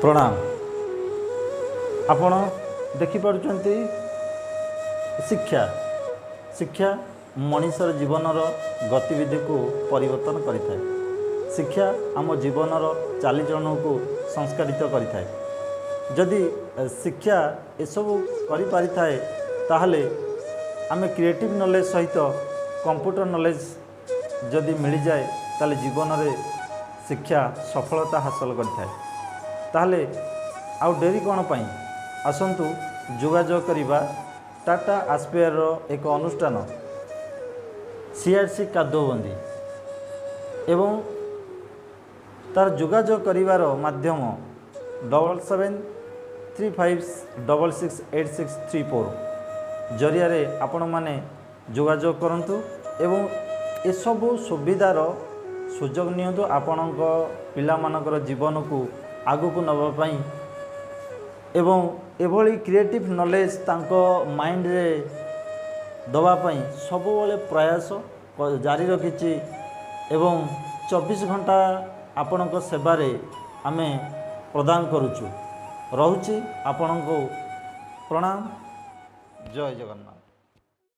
प्रणाम। आपण देखिपुंट शिक्षा शिक्षा मनीषर जीवनर गतिविधि को परिवर्तन करें। शिक्षा आम जीवनर चालीचलन को संस्कारित करें। जदि शिक्षा एसबू करें ताहले आम क्रिएटिव नॉलेज सहित कंप्यूटर नॉलेज जदि मिल जाए ताले जीवन में शिक्षा सफलता हासिल करें। ताहले आउ डेरी कौन पाई आसतु जोगाजोग करिबा टाटा आस्पेयर एक अनुष्ठान CRC कादोबंदी एवं तार जोगाजोग करिवार माध्यम 7735668634 जरिया रे आपण माने जोगाजोग करंतु एवं एसबू सुविधार सुजोग नियंतु आपणक पिलामानकर जीवन को आगु को नबाई एवं एभली क्रिएटिव नॉलेज तांको माइंड रे दवापाई सबुबले प्रयास जारी रखिछि एवं 24 घंटा आपणक सेवारे आमे प्रदान करूछु। रहुछि आपणको प्रणाम। जय जगन्नाथ।